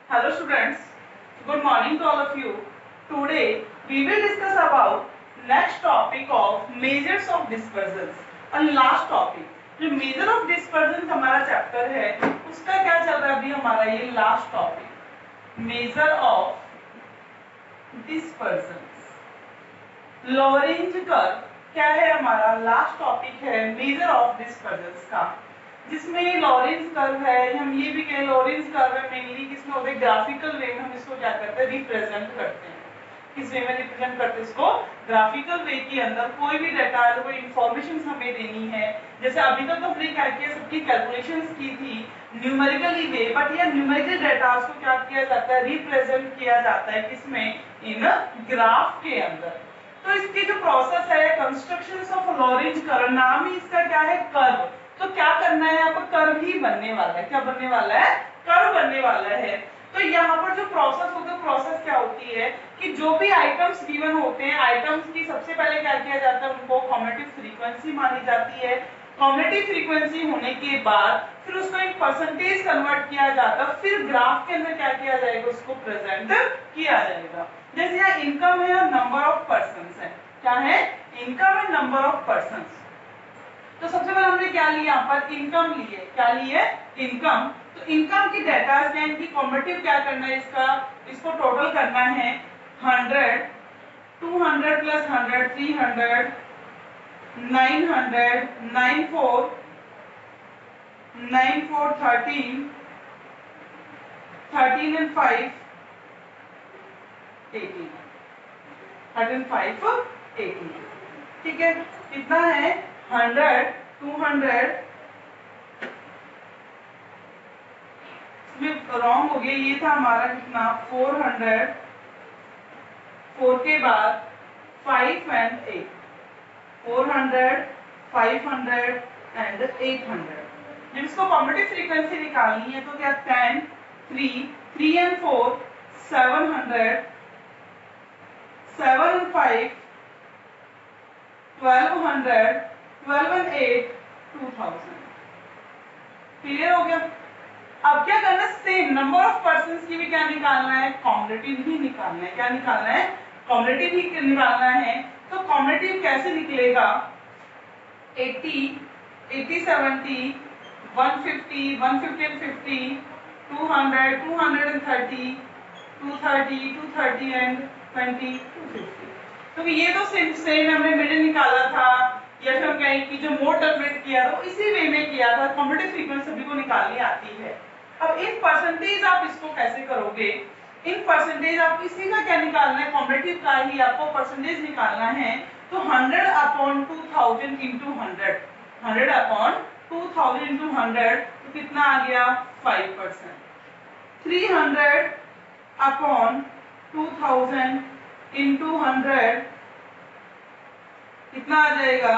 Hello students, good morning to all of you. Today we will discuss about next topic of measures of dispersals और last topic जो measure of dispersals हमारा chapter है उसका क्या चल रहा है अभी हमारा ये last topic measure of dispersals. Lorentz curve क्या है हमारा लास्ट टॉपिक है मेजर ऑफ डिस्पर्जन्स का जिसमें लॉरेंज कर्व है हम ये भी कहें लॉरेंज कर्व है मेनली किसमें होता है ग्राफिकल वे में हम इसको क्या करते हैं रिप्रेजेंट करते हैं किस वे में रिप्रेजेंट करते हैं इसको ग्राफिकल वे के अंदर कोई भी डाटा कोई इंफॉर्मेशन हमें देनी है जैसे अभी तक तो हमने क्या किया सबकी कैलकुलेशंस की थी न्यूमेरिकली वे बट ये न्यूमेरिकल डाटा को क्या किया जाता है रिप्रेजेंट किया जाता है किसमें इन ग्राफ के अंदर तो इसकी जो प्रोसेस है कंस्ट्रक्शन ऑफ लॉरेंज कर्व नाम ही इसका क्या है कर्व तो क्या करना है यहाँ पर कर्व ही बनने वाला है क्या बनने वाला है कर्व बनने वाला है तो यहाँ पर जो प्रोसेस होता है प्रोसेस क्या होती है कि जो भी आइटम्स गिवन होते हैं आइटम्स की सबसे पहले क्या किया जाता है उनको कॉम्युलेटिव फ्रीक्वेंसी मानी जाती है कॉम्युलेटिव फ्रीक्वेंसी होने के बाद फिर उसको एक परसेंटेज कन्वर्ट किया जाता है फिर ग्राफ के अंदर क्या किया जाएगा उसको प्रेजेंट किया जाएगा जैसे यहाँ इनकम है और नंबर ऑफ पर्सन्स है क्या है income and number of persons तो सबसे पहले हमने क्या लिया यहाँ पर इनकम लिए क्या लिए इनकम तो इनकम की डाटा क्या इनकी कॉम्युलेटिव क्या करना है इसको टोटल करना है 100 200 प्लस 100 300 900 94 94 13 13 and 5 18 13 5 18 ठीक है कितना है 100 200 इसमें रॉन्ग हो गया ये था हमारा कितना 400 4 के बाद 5 and 8 400 500 and 800 जब इसको कॉम्युलेटिव फ्रीक्वेंसी निकालनी है तो क्या 10 3 3 and 4 700 7 and 5 1200 12 and 8 2000 क्लियर हो गया अब क्या करना है सेम नंबर ऑफ पर्संस की भी क्या निकालना है कॉम्युलेटिव ही निकालना है क्या निकालना है कॉम्युलेटिव ही निकालना है तो कॉम्युलेटिव कैसे निकलेगा 80 80 70 150 150 and 50 200 230 230 230 and 20 250 तो ये तो सेम हमने मिडिल निकाला था या फिर हम कहें कि जो मोड कैलकुलेट किया था इसी वे में किया था कॉम्युलेटिव फ्रीक्वेंसी सभी को निकालनी आती है अब इन परसेंटेज आप इसको कैसे करोगे इन परसेंटेज आप इसी का क्या निकालना है कॉम्युलेटिव का ही आपको परसेंटेज निकालना है तो 100 अपॉन 2000 into 100 100 अपॉन 2000 into 100 तो कितना आ गया 5% 300 अपॉन 2000 into 100 कितना आ जाएगा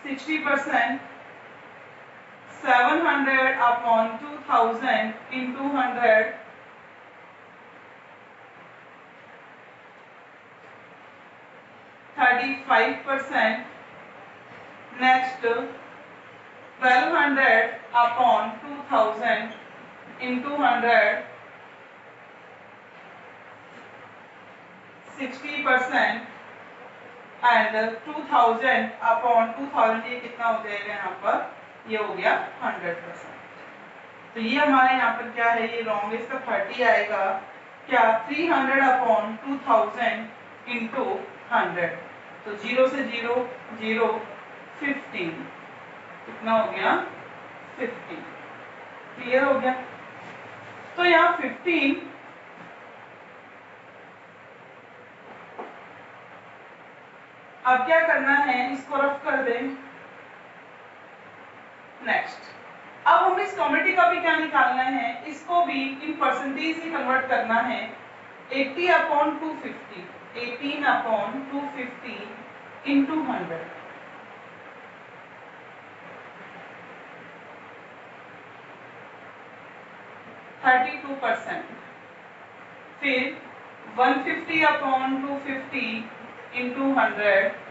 60% 700 upon 2000 into 100 35% next 1200 upon 2000 into 100 60% and 2000 upon 2000 ये कितना हो जाएगा यहाँ पर ये हो गया 100% तो ये हमारे यहाँ पर क्या है ये रॉन्ग इसका 30 आएगा क्या 300 अपॉन 2000 इंटू 100 तो 0 से 0 0 15 कितना हो गया 15 क्लियर हो गया तो यहाँ 15 अब क्या करना है इसको रफ कर दें नेक्स्ट अब हम इस कॉम्युलेटिव का भी क्या निकालना है इसको भी इन परसेंटेज से कन्वर्ट करना है 80 अपॉन 250 18 अपॉन 250 इंटू 100 32% फिर 150 upon 250 into 100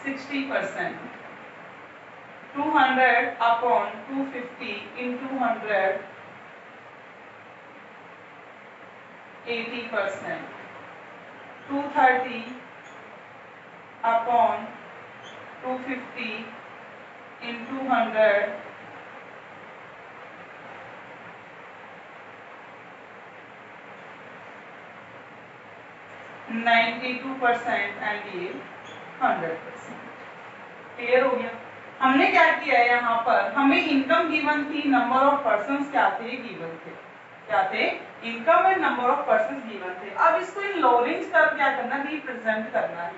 60%। 200 upon 250 into 100 80%. 230 upon 250 into 100 92% and ये 100%। क्लियर हो गया। हमने क्या किया है यहाँ पर, हमें इनकम गिवन थी, नंबर ऑफ पर्सन्स क्या थे गिवन थे, क्या थे, income and number of persons given थे। अब इसको इन लॉरेंज कर्व क्या करना, रिप्रेजेंट करना है।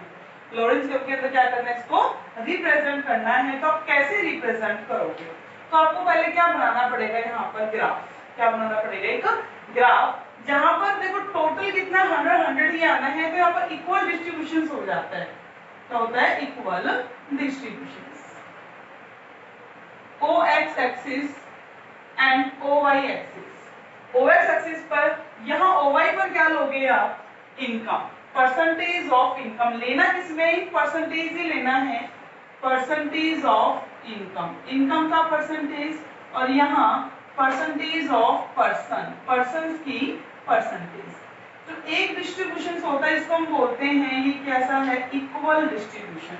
लॉरेंज कर्व के अंदर क्या करना है, इसको रिप्रेजेंट करना है। तो आप कैसे रिप्रेजेंट करोगे, तो आपको पहले क्या बनाना पड़ेगा, यहाँ पर ग्राफ, क्या बनाना पड़ेगा, एक ग्राफ, जहां पर देखो टोटल कितना 100 ही आना है, तो यहाँ पर इक्वल डिस्ट्रीब्यूशन हो जाता है। क्या होता है, equal distribution. OX axis and OY axis. OX axis पर यहाँ OY पर क्या लोगे आप, इनकम, परसेंटेज ऑफ इनकम लेना, किसमें परसेंटेज ही लेना है, परसेंटेज ऑफ इनकम, इनकम का परसेंटेज, और यहाँ परसेंटेज ऑफ पर्सन, पर्सन की परसेंटेज। तो एक डिस्ट्रीब्यूशन होता है, इसको हम बोलते हैं, ये कैसा है, इक्वल डिस्ट्रीब्यूशन।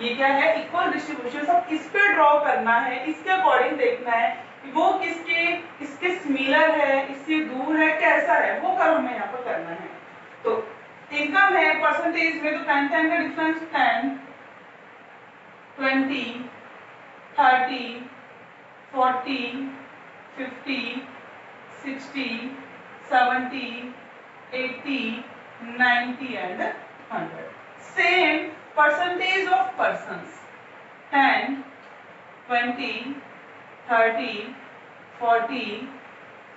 ये क्या है, इक्वल डिस्ट्रीब्यूशन। अब इस पे ड्रॉ करना है, इसके अकॉर्डिंग देखना है कि वो किसके, इसके सिमिलर है, इससे दूर है, कैसा है, वो कर्व हमें यहाँ पर करना है। तो इनकम है परसेंटेज में, तो 10 10 का difference, 10 20 30 40 50 60 70 80 90 and 100। Same percentage of persons, 10 20 30 40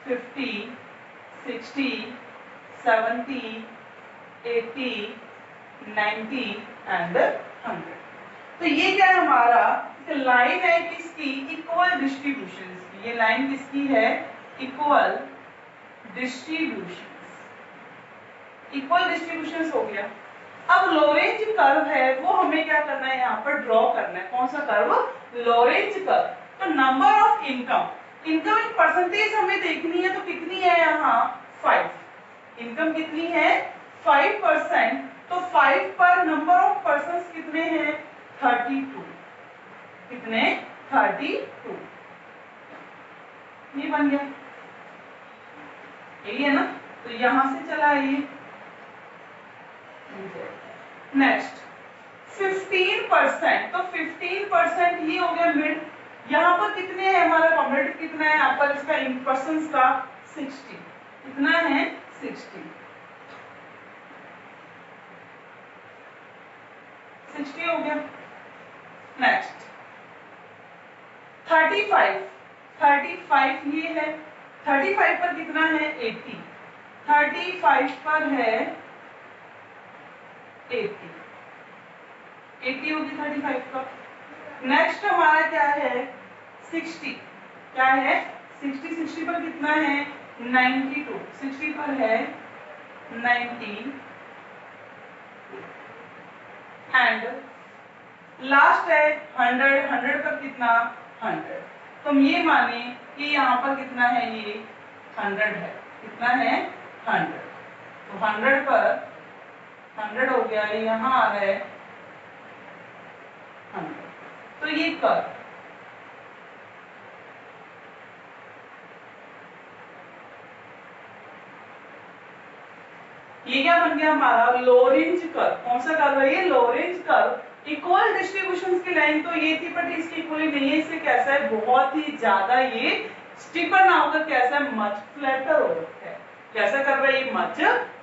50 60 70 80 90 and 100। तो ये क्या है हमारा, लाइन है किसकी, इक्वल डिस्ट्रीब्यूशन की। ये लाइन किसकी है, इक्वल डिस्ट्रीब्यूशन, इक्वल डिस्ट्रीब्यूशन हो गया। अब लॉरेंज कर्व है, वो हमें क्या करना है, यहाँ पर ड्रॉ करना है। कौन सा कर्व, लॉरेंज कर्व। तो number of income, income in percentage हमें देखनी है, तो कितनी है यहाँ 5, इनकम कितनी है 5%। तो 5 पर नंबर ऑफ पर्सन्स कितने हैं 32, कितने 32, ये बन गया, यही है ना। तो यहां से चला ये, नेक्स्ट 15%, तो 15% ये हो गया मिड। यहाँ पर कितने हैं, हमारा कॉम्बिनेटिव कितना है, यहाँ पर इसका पर्सन्स का 60, कितना है 60 हो गया। नेक्स्ट 35 ये है, 35 पर कितना है 80, 35 पर है 80 होगी 35 का। नेक्स्ट हमारा क्या है 60, क्या है 60 पर कितना है 92, 60 पर है 90 एंड लास्ट है 100 पर कितना 100। तो हम ये माने कि यहाँ पर कितना है, ये 100 है, कितना है 100। तो 100 पर 100 हो गया, यहाँ आ रहा है 100। तो ये कर्व, ये क्या बन गया हमारा लॉरेंज कर्व। कौन सा कर्व है ये, लॉरेंज कर्व। इक्वल डिस्ट्रीब्यूशंस की लाइन तो ये थी, बट इसकी इक्वली नहीं है, इससे कैसा है बहुत ही ज्यादा ये स्टीपर ना होकर कैसा है मच फ्लैटर हो रखा है। कैसा कर्व है ये, मच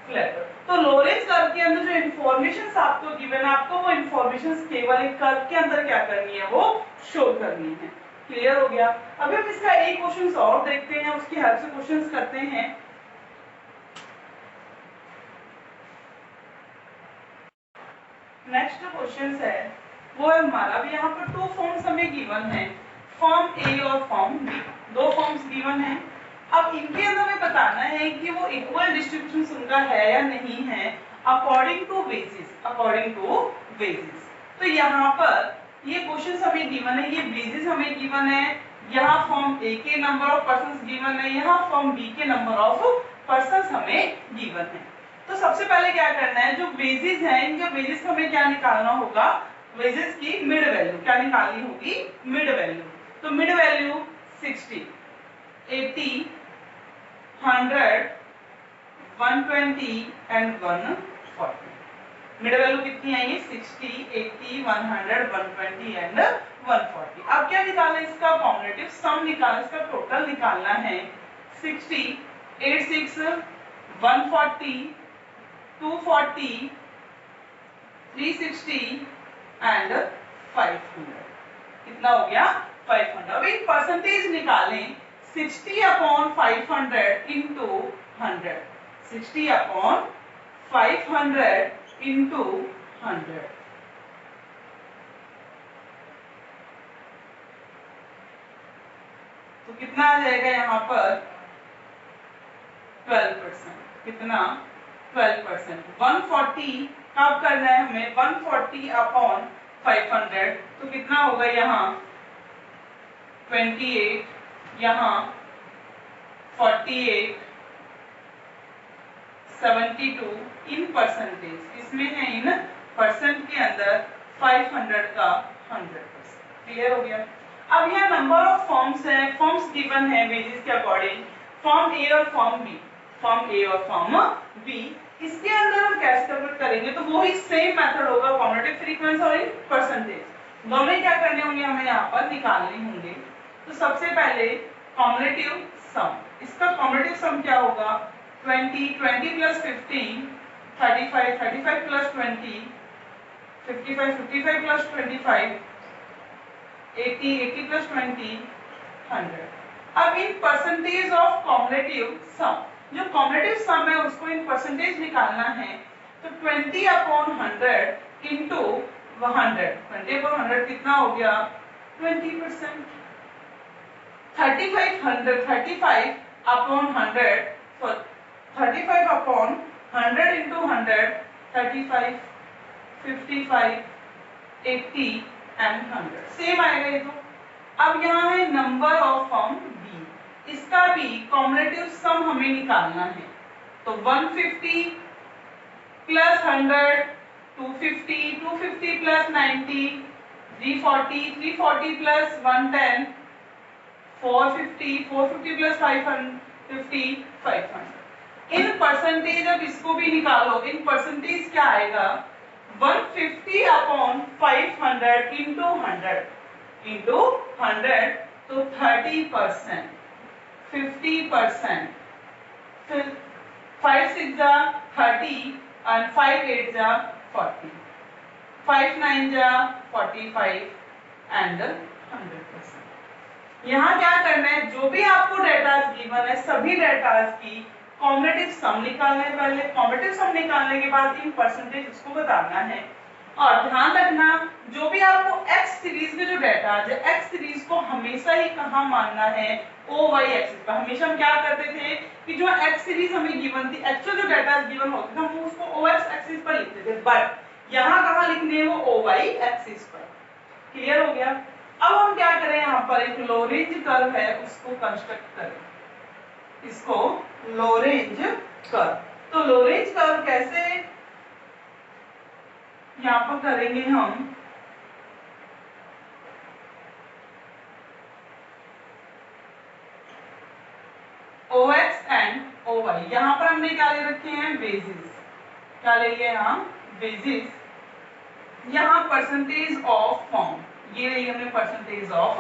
फ्लैटर। तो लॉरेंज कर्व के अंदर जो इन्फॉर्मेशन आपको गिवन है, आपको वो इन्फॉर्मेशन केवल एक कर्व के अंदर क्या करनी है, वो शो करनी है। क्लियर हो गया। अभी हम इसका एक क्वेश्चन और देखते हैं, उसकी हेल्प से क्वेश्चन करते हैं। नेक्स्ट क्वेश्चन है वो है हमारा, भी यहाँ पर 2 फॉर्म्स हमें गिवन है, फॉर्म ए और फॉर्म बी, 2 फॉर्म्स गिवन है। अब इनके अंदर हमें बताना है कि वो इक्वल डिस्ट्रीब्यूशन उनका है या नहीं है, according to basis, according to basis. तो यहाँ पर ये क्वेश्चन हमें गिवन है, ये बेसिस हमें गिवन है, यहाँ फॉर्म ए के नंबर ऑफ पर्संस गिवन है, यहाँ फॉर्म बी के नंबर ऑफ पर्संस हमें गिवन है। तो सबसे पहले क्या करना है, जो बेसिस है इनके बेसिस हमें क्या निकालना होगा, बेसिस की मिड वैल्यू क्या निकालनी होगी, मिड वैल्यू। तो mid value 60, 80, 100, 120 and 140। Mid value कितनी आई है, 60, 80, 100, 120 एंड 140। अब क्या निकालना है, इसका कॉम्बिनेटिव सम निकालना, इसका टोटल निकालना है। 60, 86, 140, 240, 360 एंड 500। कितना हो गया, 500। अब एक परसेंटेज निकालें, 60 अपॉन 500 इंटू 100, 60 अपॉन 500 इंटू 100। तो कितना आ जाएगा यहाँ पर 12%। कितना, 12%। 140 कब करना है हमें, 140 अपॉन 500 तो कितना होगा यहाँ 28, यहाँ 48, 72 इन परसेंटेज, इसमें है इन परसेंट के अंदर 500 का 100%। क्लियर हो गया। अब यहाँ नंबर ऑफ फॉर्म्स है, फॉर्म्स गिवन है बेसिस के अकॉर्डिंग, फॉर्म ए और फॉर्म बी, फॉर्म ए और फॉर्म बी। इसके अंदर हम कैसे कैलकुलेट करेंगे, तो वही सेम मेथड होगा, कॉम्बिनेटिव फ्रीक्वेंसी और परसेंटेज दोनों क्या करने होंगे, हमें यहाँ पर निकालने होंगे। तो सबसे पहले कॉम्बिनेटिव सम, इसका कॉम्बिनेटिव सम क्या होगा, 20, 20 प्लस 15, 35, 35 प्लस 20, 55, 55 प्लस 25, 80, 80 प्लस 20, 100। अब इन परसेंटेज ऑफ कॉम्बिनेटिव सम, जो कॉम्बिनेटिव सम है उसको इन परसेंटेज निकालना है। तो 20 अपॉन 100 इंटू 100, 20 अपॉन 100 कितना हो गया 20%। 35 upon 100, 35 upon 100 into 100, 35, 55, 80 and 100 same आएगा ये। तो अब यहाँ है नंबर ऑफ फॉर्म बी, इसका भी कॉम्बिनेटिव सम हमें निकालना है। तो 150 plus 100, 250, 250 plus 90, 340, 340 plus 110, 450, 450 plus 550, 500। In percentage अब इसको भी निकालो, इन परसेंटेज क्या आएगा 150 अपॉन 500 इंटू 100 इंटू 100 तो 30%, 50%, फिर 5 6 जा 30 and 5 8 जा 40, 5 9 जा 45 and 100%। यहाँ क्या करना है, जो भी आपको डेटास गिवन है सभी डेटास की कॉम्बिनेटिव सम निकालना है पहले, कॉम्बिनेटिव सम निकालने के बाद इन परसेंटेज उसको बताना है। और ध्यान रखना, जो भी आपको एक्स सीरीज के जो डेटा है, एक्स सीरीज को हमेशा ही कहाँ मानना है, ओ वाई एक्सिस पर। हमेशा हम क्या करते थे कि जो एक्स सीरीज हमें गिवन थी, एक्चुअल जो डेटा गिवन होते थे हम उसको ओ एक्स एक्सिस पर लिखते थे, बट यहाँ कहाँ लिखने हैं वो ओ वाई एक्सिस पर। क्लियर हो गया। अब हम क्या करें, यहाँ पर एक लोरेंज कर्व है उसको कंस्ट्रक्ट करें, इसको लोरेंज कर्व। तो लोरेंज कर्व कैसे यहाँ पर करेंगे हम, OX एंड OY, यहाँ पर हमने क्या ले रखे हैं बेसिस, क्या ले लिया यहाँ बेसिस। यहाँ परसेंटेज ऑफ फॉर्म, ये रही हमने परसेंटेज ऑफ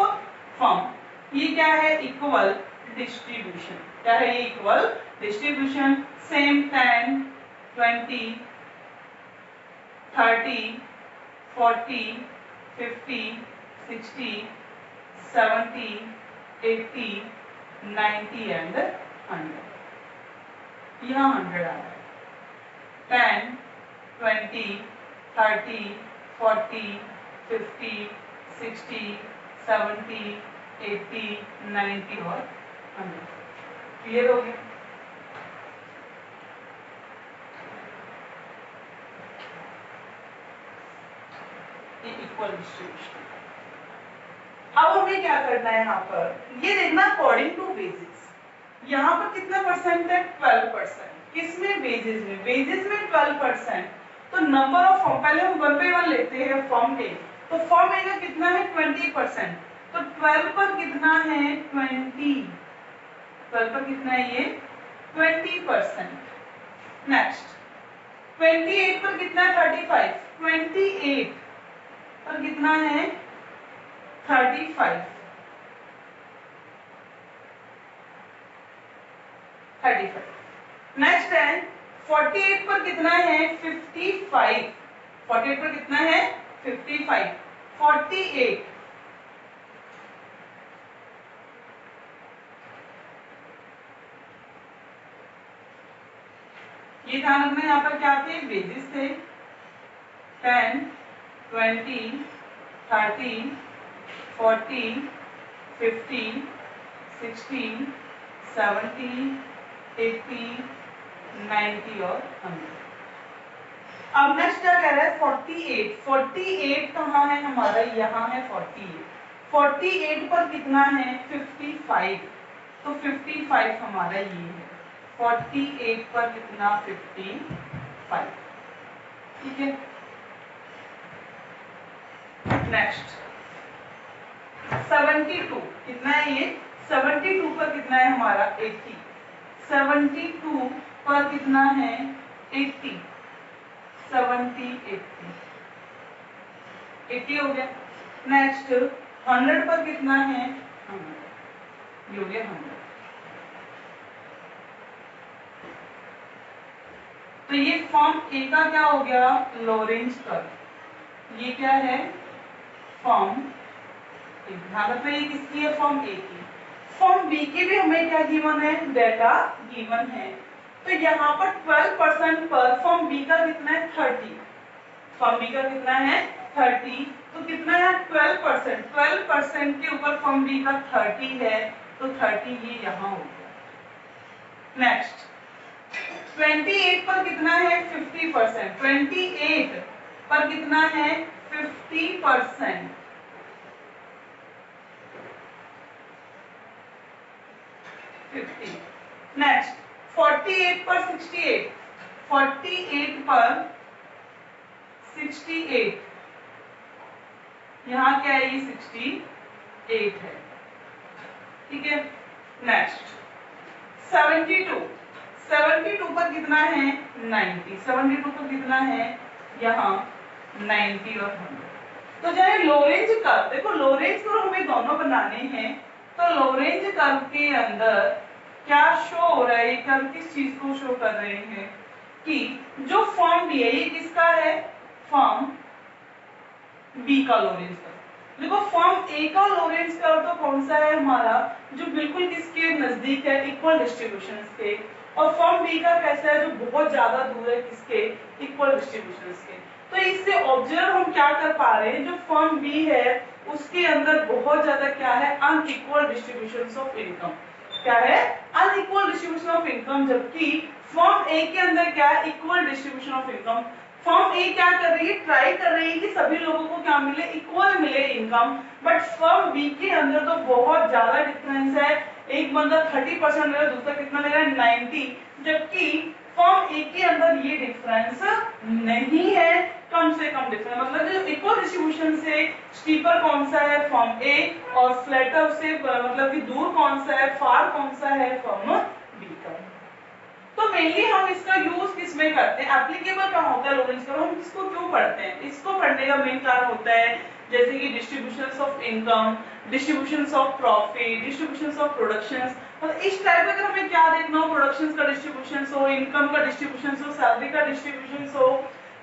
फॉर्म। ये क्या है, इक्वल डिस्ट्रीब्यूशन। क्या है ये, इक्वल डिस्ट्रीब्यूशन। Same 10, 20, 30, 40, 50, 60, 70, 80, 90 and 100। यहाँ 100 आ रहा है। 10, 20, 30, 40, 50, 60, 70, 80, 90 और 100। क्लियर हो गया। Equal distribution. अब हमें क्या करना है यहाँ पर, ये देखना अकॉर्डिंग टू वेजेस। यहाँ पर कितना परसेंट है, 12%। किसमें, वेजेस में। वेजेस में 12%, तो नंबर ऑफ फॉर्म, पहले हम 1 by 1 लेते हैं फॉर्म ए। तो फॉर्म ए का कितना है 20%, तो 12 पर कितना है 20, 12 पर कितना है ये 20%। नेक्स्ट 28 पर कितना है 35, 28 पर कितना है 35, 35। नेक्स्ट है 48 पर कितना है 55, 48 पर कितना है 55, 48, ये ध्यान रखना यहाँ पर क्या थे, वेजेस थे। 10, 20, 30, 40, 50, 60, 70, 80, 90 और 100। अब नेक्स्ट क्या कह रहा है 48, 48 कहाँ है हमारा, यहाँ है 48, 48 पर कितना है 55, तो 55 हमारा ये है, 48 पर कितना 55, ठीक है। नेक्स्ट 72 कितना है ये, 72 पर कितना है हमारा 80, 72 पर कितना है 80, 70, 80 हो गया। नेक्स्ट 100 पर कितना है 100, ये हो गया 100। तो ये फॉर्म ए का क्या हो गया, लॉरेंज कर्व। ये क्या है, फॉर्म ए। ध्यान रखना ये किसकी है, फॉर्म ए की। फॉर्म बी की भी हमें क्या गिवन है, डेटा गिवन है। तो यहाँ पर 12% पर फॉर्म बी का कितना है 30, फॉर्म बी का कितना है 30, तो कितना है 12%, 12% के ऊपर फॉर्म बी का 30 है, तो 30 ये यहाँ हो गया। नेक्स्ट 28 पर कितना है 50%, 28 पर कितना है 50%, 50। नेक्स्ट 48 पर 68, 48 पर 68, यहाँ क्या है ये 68 है, ठीक है। नेक्स्ट 72, 72 पर कितना है 90, 72 पर कितना है यहाँ 90 और 100। तो चाहे लॉरेंज कर्व, देखो लॉरेंज कर्व हमें दोनों बनाने हैं, तो लॉरेंज कर्व के अंदर क्या शो हो रहा है, ये कर्व किस चीज को शो कर रहे हैं कि जो फॉर्म बी है ये किसका है, फॉर्म बी का लॉरेंज कर्व। देखो फॉर्म ए का लॉरेंज कर्व तो कौन सा है हमारा, जो बिल्कुल किसके नजदीक है, इक्वल डिस्ट्रीब्यूशंस के। और फॉर्म बी का कैसा है, जो बहुत ज्यादा दूर है किसके, इक्वल डिस्ट्रीब्यूशंस के। तो इससे ऑब्जर्व हम क्या कर पा रहे हैं, जो फॉर्म बी है उसके अंदर बहुत ज्यादा क्या है, अनइक्वल डिस्ट्रीब्यूशंस ऑफ इनकम। क्या है, अनइक्वल डिस्ट्रीब्यूशन ऑफ इनकम, जबकि फॉर्म ए के अंदर क्या है, equal distribution of income. Form A क्या कर रही है, ट्राई कर रही है कि सभी लोगों को क्या मिले, इक्वल मिले इनकम। बट फॉर्म बी के अंदर तो बहुत ज्यादा डिफरेंस है, एक बंदा 30% ले रहा है, दूसरा कितना ले रहा है 90, जबकि फॉर्म ए के अंदर ये डिफरेंस नहीं है, कम से कम डिफरेंस। मतलब जो इक्वल डिस्ट्रीब्यूशन से स्टीपर कौन सा है, फॉर्म ए, और फ्लैटर से मतलब कि दूर कौन सा है, फार कौन सा है, फॉर्म बी का। तो मेनली हम इसका यूज किस में करते हैं, एप्लीकेबल कहाँ होता है लॉरेंज कर्व, हम इसको क्यों पढ़ते हैं, इसको पढ़ने का मेन कारण होता है जैसे कि distributions of income, distributions of profit, distributions of productions. मतलब इस टाइप अगर हमें क्या देखना हो, प्रोडक्शंस का डिस्ट्रीब्यूशंस हो, इनकम का डिस्ट्रीब्यूशंस हो, सैलरी का डिस्ट्रीब्यूशंस हो,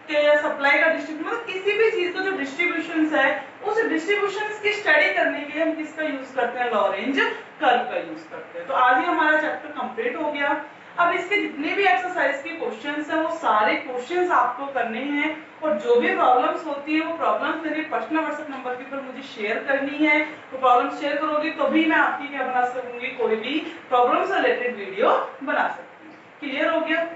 या सप्लाई का डिस्ट्रीब्यूशन, मतलब किसी भी चीज का जो डिस्ट्रीब्यूशंस है, उस डिस्ट्रीब्यूशंस की स्टडी करने के लिए हम किसका यूज करते हैं, लॉरेंज कर्व का यूज करते हैं। तो आज ही हमारा चैप्टर कंप्लीट हो गया। अब इसके जितने भी एक्सरसाइज के क्वेश्चंस हैं वो सारे क्वेश्चंस आपको करने हैं, और जो भी प्रॉब्लम्स होती है वो प्रॉब्लम्स मेरे पर्सनल व्हाट्सएप नंबर के ऊपर मुझे शेयर करनी है। तो प्रॉब्लम्स शेयर करोगे तो भी मैं आपकी क्या बना सकूंगी, कोई भी प्रॉब्लम से रिलेटेड वीडियो बना सकती हूँ। क्लियर हो गया?